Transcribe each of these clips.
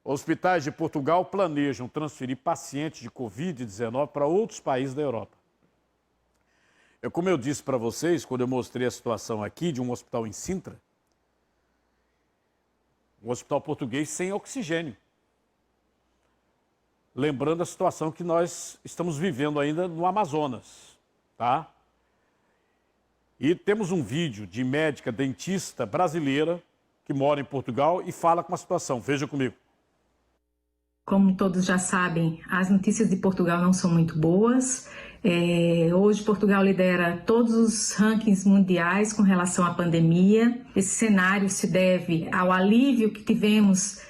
Hospitais de Portugal planejam transferir pacientes de Covid-19 para outros países da Europa. Como eu disse para vocês, quando eu mostrei a situação aqui de um hospital em Sintra, um hospital português sem oxigênio. Lembrando a situação que nós estamos vivendo ainda no Amazonas, tá? E temos um vídeo de médica dentista brasileira que mora em Portugal e fala com a situação. Veja comigo. Como todos já sabem, as notícias de Portugal não são muito boas. Hoje Portugal lidera todos os rankings mundiais com relação à pandemia. Esse cenário se deve ao alívio que tivemos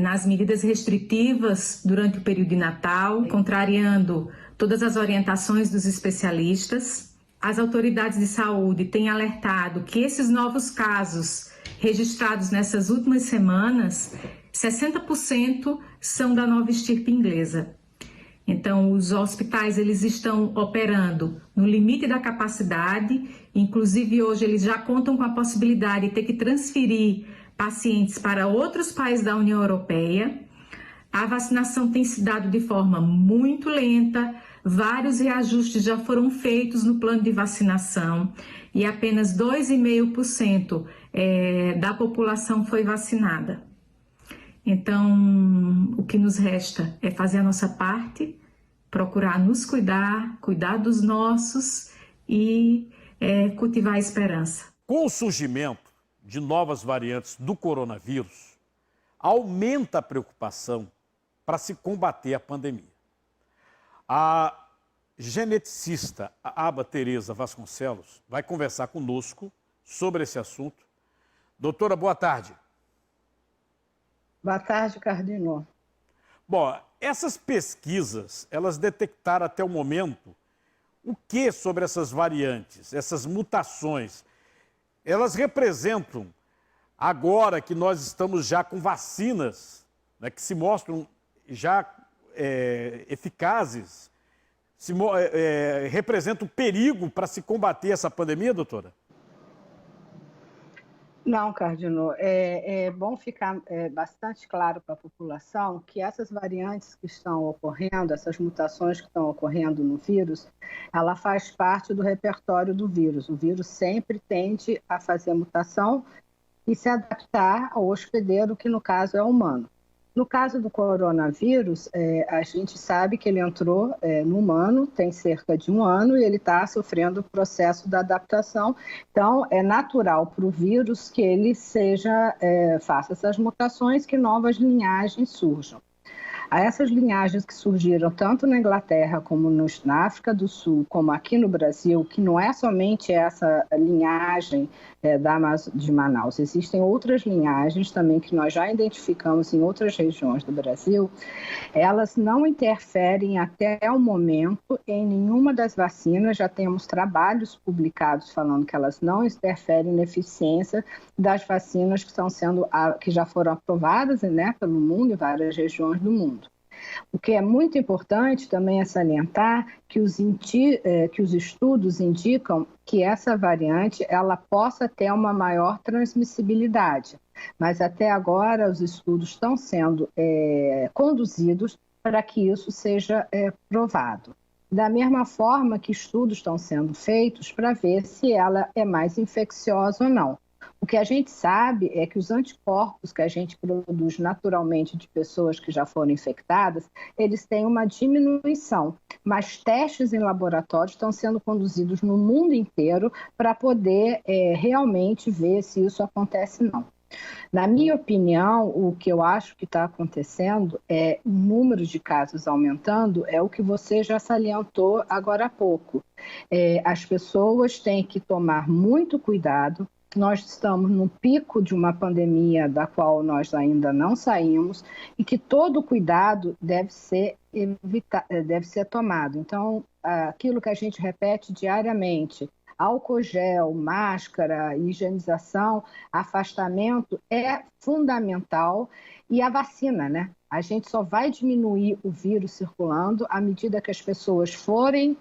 nas medidas restritivas durante o período de Natal, contrariando todas as orientações dos especialistas. As autoridades de saúde têm alertado que esses novos casos registrados nessas últimas semanas, 60% são da nova estirpe inglesa. Então, os hospitais eles estão operando no limite da capacidade, inclusive hoje eles já contam com a possibilidade de ter que transferir pacientes para outros países da União Europeia. A vacinação tem se dado de forma muito lenta, vários reajustes já foram feitos no plano de vacinação e apenas 2,5% da população foi vacinada. Então, o que nos resta é fazer a nossa parte, procurar nos cuidar, cuidar dos nossos e cultivar a esperança. Com o surgimento de novas variantes do coronavírus, aumenta a preocupação para se combater a pandemia. A geneticista Aba Tereza Vasconcelos vai conversar conosco sobre esse assunto. Doutora, boa tarde. Boa tarde, Cardinô. Bom, essas pesquisas, elas detectaram até o momento o que sobre essas variantes, essas mutações? Elas representam, agora que nós estamos já com vacinas, né, que se mostram já eficazes, representam perigo para se combater essa pandemia, doutora? Não, Cardinô, é bom ficar bastante claro para a população que essas variantes que estão ocorrendo, essas mutações que estão ocorrendo no vírus, ela faz parte do repertório do vírus. O vírus sempre tende a fazer mutação e se adaptar ao hospedeiro, que no caso é humano. No caso do coronavírus, a gente sabe que ele entrou no humano, tem cerca de 1 ano, e ele está sofrendo o processo da adaptação. Então, é natural para o vírus que ele faça essas mutações, que novas linhagens surjam. A essas linhagens que surgiram tanto na Inglaterra como na África do Sul, como aqui no Brasil, que não é somente essa linhagem de Manaus, existem outras linhagens também que nós já identificamos em outras regiões do Brasil, elas não interferem até o momento em nenhuma das vacinas. Já temos trabalhos publicados falando que elas não interferem na eficiência das vacinas que já foram aprovadas, né, pelo mundo, em várias regiões do mundo. O que é muito importante também é salientar que os estudos indicam que essa variante ela possa ter uma maior transmissibilidade, mas até agora os estudos estão sendo conduzidos para que isso seja provado. Da mesma forma que estudos estão sendo feitos para ver se ela é mais infecciosa ou não. O que a gente sabe é que os anticorpos que a gente produz naturalmente de pessoas que já foram infectadas, eles têm uma diminuição, mas testes em laboratório estão sendo conduzidos no mundo inteiro para poder realmente ver se isso acontece ou não. Na minha opinião, o que eu acho que está acontecendo é o número de casos aumentando, é o que você já salientou agora há pouco. As pessoas têm que tomar muito cuidado. Nós estamos no pico de uma pandemia da qual nós ainda não saímos e que todo cuidado deve ser tomado. Então, aquilo que a gente repete diariamente, álcool gel, máscara, higienização, afastamento é fundamental, e a vacina, né? A gente só vai diminuir o vírus circulando à medida que as pessoas forem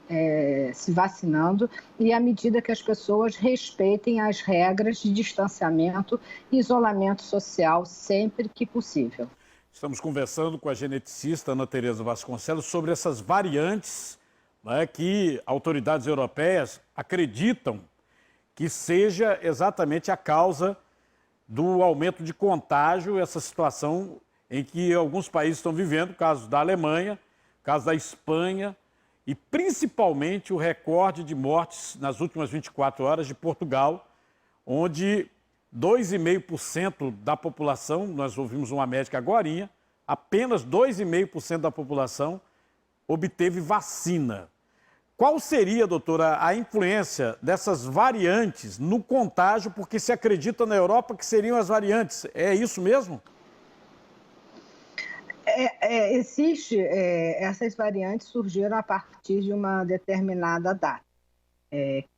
se vacinando e à medida que as pessoas respeitem as regras de distanciamento e isolamento social sempre que possível. Estamos conversando com a geneticista Ana Tereza Vasconcelos sobre essas variantes, né, que autoridades europeias acreditam que seja exatamente a causa do aumento de contágio, essa situação em que alguns países estão vivendo, caso da Alemanha, caso da Espanha e principalmente o recorde de mortes nas últimas 24 horas de Portugal, onde 2,5% da população, nós ouvimos uma médica agorinha, apenas 2,5% da população obteve vacina. Qual seria, doutora, a influência dessas variantes no contágio, porque se acredita na Europa que seriam as variantes? É isso mesmo? Essas variantes surgiram a partir de uma determinada data.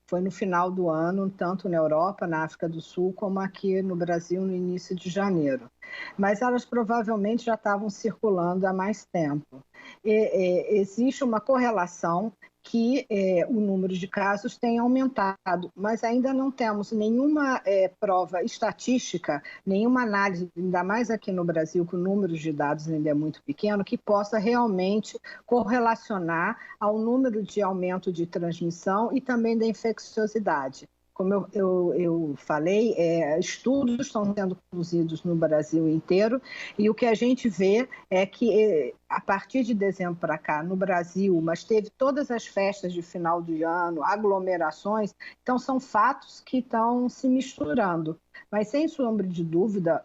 Foi no final do ano, tanto na Europa, na África do Sul, como aqui no Brasil, no início de janeiro. Mas elas provavelmente já estavam circulando há mais tempo. Existe uma correlação que o número de casos tem aumentado, mas ainda não temos nenhuma prova estatística, nenhuma análise, ainda mais aqui no Brasil, que o número de dados ainda é muito pequeno, que possa realmente correlacionar ao número de aumento de transmissão e também da infecciosidade. Como eu falei, estudos estão sendo produzidos no Brasil inteiro e o que a gente vê é que a partir de dezembro para cá, no Brasil, mas teve todas as festas de final de ano, aglomerações, então são fatos que estão se misturando. Mas, sem sombra de dúvida,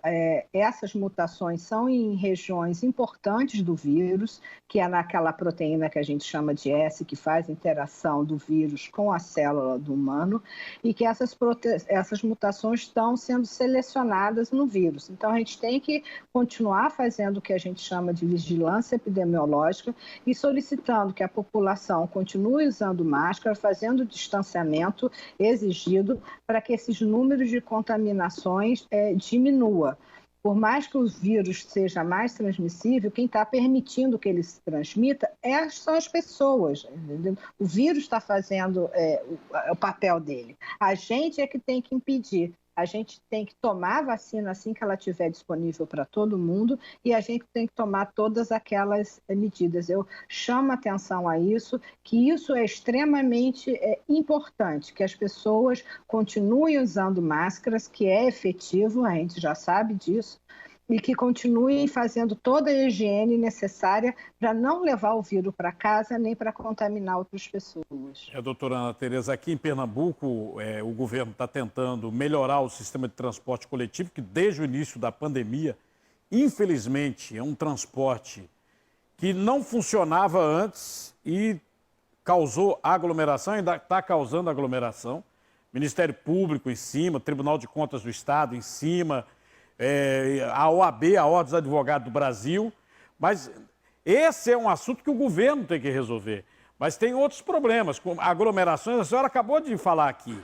essas mutações são em regiões importantes do vírus, que é naquela proteína que a gente chama de S, que faz a interação do vírus com a célula do humano, e que essas mutações estão sendo selecionadas no vírus. Então, a gente tem que continuar fazendo o que a gente chama de vigilância epidemiológica e solicitando que a população continue usando máscara, fazendo o distanciamento exigido para que esses números de contaminações diminua. Por mais que o vírus seja mais transmissível, quem está permitindo que ele se transmita são as pessoas. Entendeu? O vírus está fazendo o papel dele. A gente é que tem que impedir. A gente tem que tomar a vacina assim que ela estiver disponível para todo mundo e a gente tem que tomar todas aquelas medidas. Eu chamo a atenção a isso, que isso é extremamente importante, que as pessoas continuem usando máscaras, que é efetivo, a gente já sabe disso, e que continuem fazendo toda a higiene necessária para não levar o vírus para casa nem para contaminar outras pessoas. Doutora Ana Tereza, aqui em Pernambuco, o governo está tentando melhorar o sistema de transporte coletivo, que desde o início da pandemia, infelizmente, é um transporte que não funcionava antes e causou aglomeração, ainda está causando aglomeração. Ministério Público em cima, Tribunal de Contas do Estado em cima, a OAB, a Ordem dos Advogados do Brasil, mas esse é um assunto que o governo tem que resolver. Mas tem outros problemas, como aglomerações, a senhora acabou de falar aqui,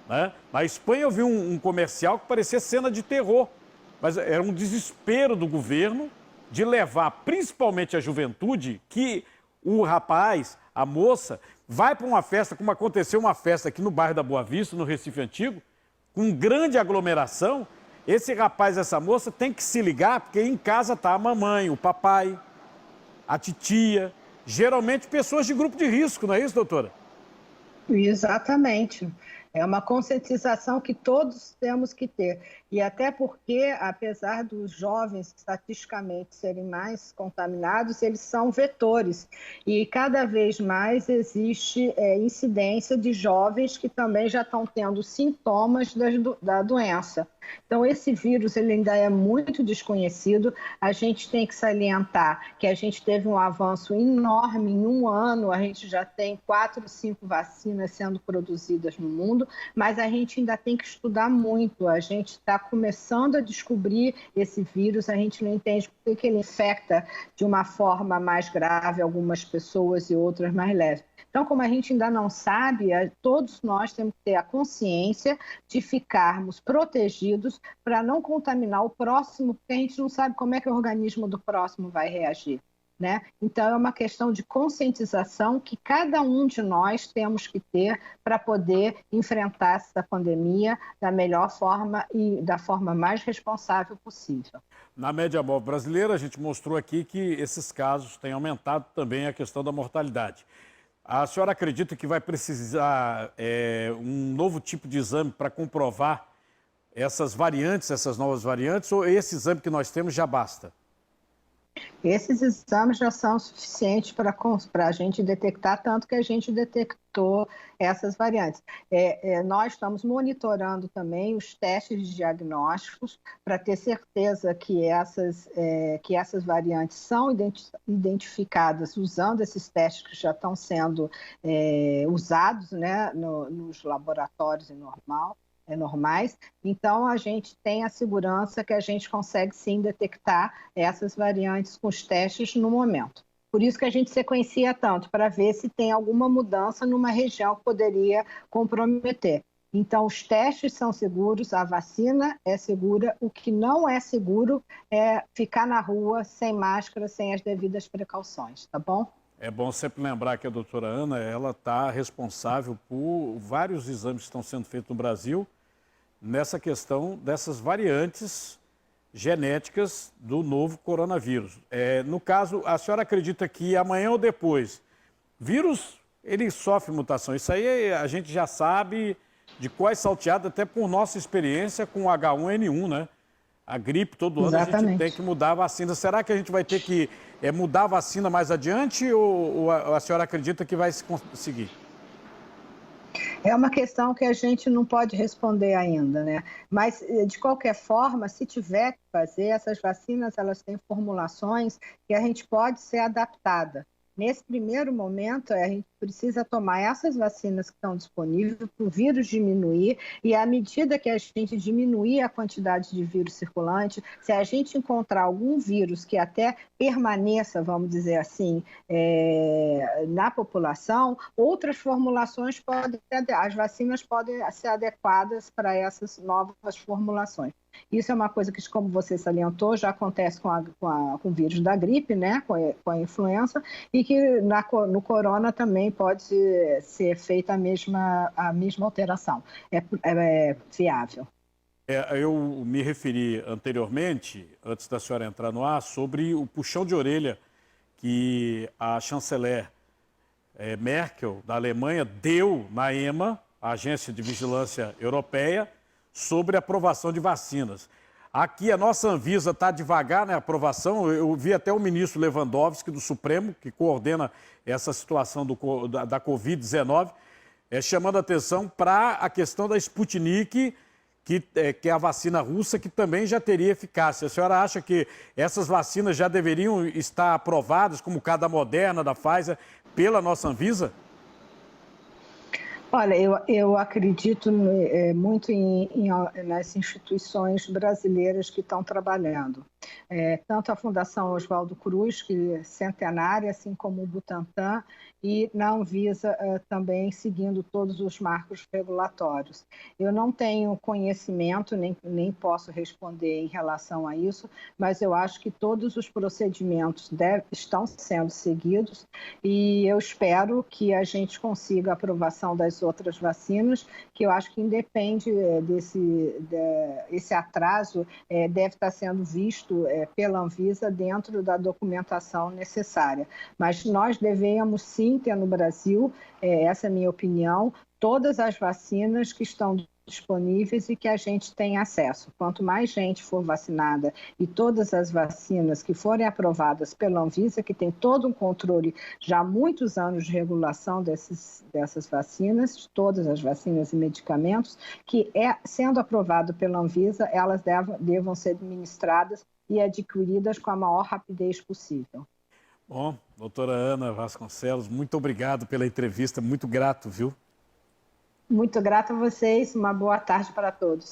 né? Na Espanha eu vi um comercial que parecia cena de terror, mas era um desespero do governo de levar principalmente a juventude, que o rapaz, a moça, vai para uma festa, como aconteceu uma festa aqui no bairro da Boa Vista, no Recife Antigo, com grande aglomeração. Esse rapaz, essa moça, tem que se ligar, porque em casa está a mamãe, o papai, a titia, geralmente pessoas de grupo de risco, não é isso, doutora? Exatamente. É uma conscientização que todos temos que ter. E até porque, apesar dos jovens estatisticamente serem mais contaminados, eles são vetores. E cada vez mais existe incidência de jovens que também já estão tendo sintomas da doença. Então, esse vírus ele ainda é muito desconhecido. A gente tem que salientar que a gente teve um avanço enorme. Em um ano, a gente já tem 4, 5 vacinas sendo produzidas no mundo, mas a gente ainda tem que estudar muito. A gente está começando a descobrir esse vírus, a gente não entende por que ele infecta de uma forma mais grave algumas pessoas e outras mais leves. Então, como a gente ainda não sabe, todos nós temos que ter a consciência de ficarmos protegidos para não contaminar o próximo, porque a gente não sabe como é que o organismo do próximo vai reagir. né? Então, é uma questão de conscientização que cada um de nós temos que ter para poder enfrentar essa pandemia da melhor forma e da forma mais responsável possível. Na média móvel brasileira, a gente mostrou aqui que esses casos têm aumentado também a questão da mortalidade. A senhora acredita que vai precisar um novo tipo de exame para comprovar essas variantes, essas novas variantes, ou esse exame que nós temos já basta? Esses exames já são suficientes para a gente detectar, tanto que a gente detectou essas variantes. Nós estamos monitorando também os testes de diagnósticos para ter certeza que essas variantes são identificadas usando esses testes que já estão sendo usados, né, nos laboratórios normais. Então, a gente tem a segurança que a gente consegue sim detectar essas variantes com os testes no momento. Por isso que a gente sequencia tanto, para ver se tem alguma mudança numa região que poderia comprometer. Então, os testes são seguros, a vacina é segura, o que não é seguro é ficar na rua sem máscara, sem as devidas precauções, tá bom? É bom sempre lembrar que a doutora Ana, ela está responsável por vários exames que estão sendo feitos no Brasil nessa questão dessas variantes genéticas do novo coronavírus. No caso, a senhora acredita que amanhã ou depois, vírus, ele sofre mutação. Isso aí a gente já sabe de quais salteadas, até por nossa experiência com o H1N1, né? A gripe, todo ano a gente tem que mudar a vacina. Será que a gente vai ter que mudar a vacina mais adiante ou a senhora acredita que vai se conseguir? É uma questão que a gente não pode responder ainda, né? Mas, de qualquer forma, se tiver que fazer, essas vacinas, elas têm formulações que a gente pode ser adaptada. Nesse primeiro momento, a gente precisa tomar essas vacinas que estão disponíveis para o vírus diminuir, e à medida que a gente diminuir a quantidade de vírus circulante, se a gente encontrar algum vírus que até permaneça, vamos dizer assim, na população, outras formulações as vacinas podem ser adequadas para essas novas formulações. Isso é uma coisa que, como você salientou, já acontece com o vírus da gripe, né, com a influenza, e que no corona também pode ser feita a mesma alteração. É viável. Eu me referi anteriormente, antes da senhora entrar no ar, sobre o puxão de orelha que a chanceler Merkel, da Alemanha, deu na EMA, a Agência de Vigilância Europeia, sobre a aprovação de vacinas. Aqui a nossa Anvisa está devagar na aprovação. Eu vi até o ministro Lewandowski do Supremo, que coordena essa situação da Covid-19, chamando a atenção para a questão da Sputnik, que é a vacina russa, que também já teria eficácia. A senhora acha que essas vacinas já deveriam estar aprovadas, como cada Moderna, da Pfizer, pela nossa Anvisa? Olha, eu acredito muito nas instituições brasileiras que estão trabalhando. Tanto a Fundação Oswaldo Cruz, que é centenária, assim como o Butantan, e na Anvisa também seguindo todos os marcos regulatórios. Eu não tenho conhecimento, nem posso responder em relação a isso, mas eu acho que todos os procedimentos estão sendo seguidos e eu espero que a gente consiga a aprovação das outras vacinas, que eu acho que independe esse atraso, deve estar sendo visto pela Anvisa dentro da documentação necessária. Mas nós devemos sim ter no Brasil, essa é a minha opinião, todas as vacinas que estão disponíveis e que a gente tem acesso. Quanto mais gente for vacinada e todas as vacinas que forem aprovadas pela Anvisa, que tem todo um controle já há muitos anos de regulação dessas vacinas, todas as vacinas e medicamentos, que sendo aprovado pela Anvisa, elas devam ser administradas e adquiridas com a maior rapidez possível. Bom, doutora Ana Vasconcelos, muito obrigado pela entrevista, muito grato, viu? Muito grata a vocês, uma boa tarde para todos.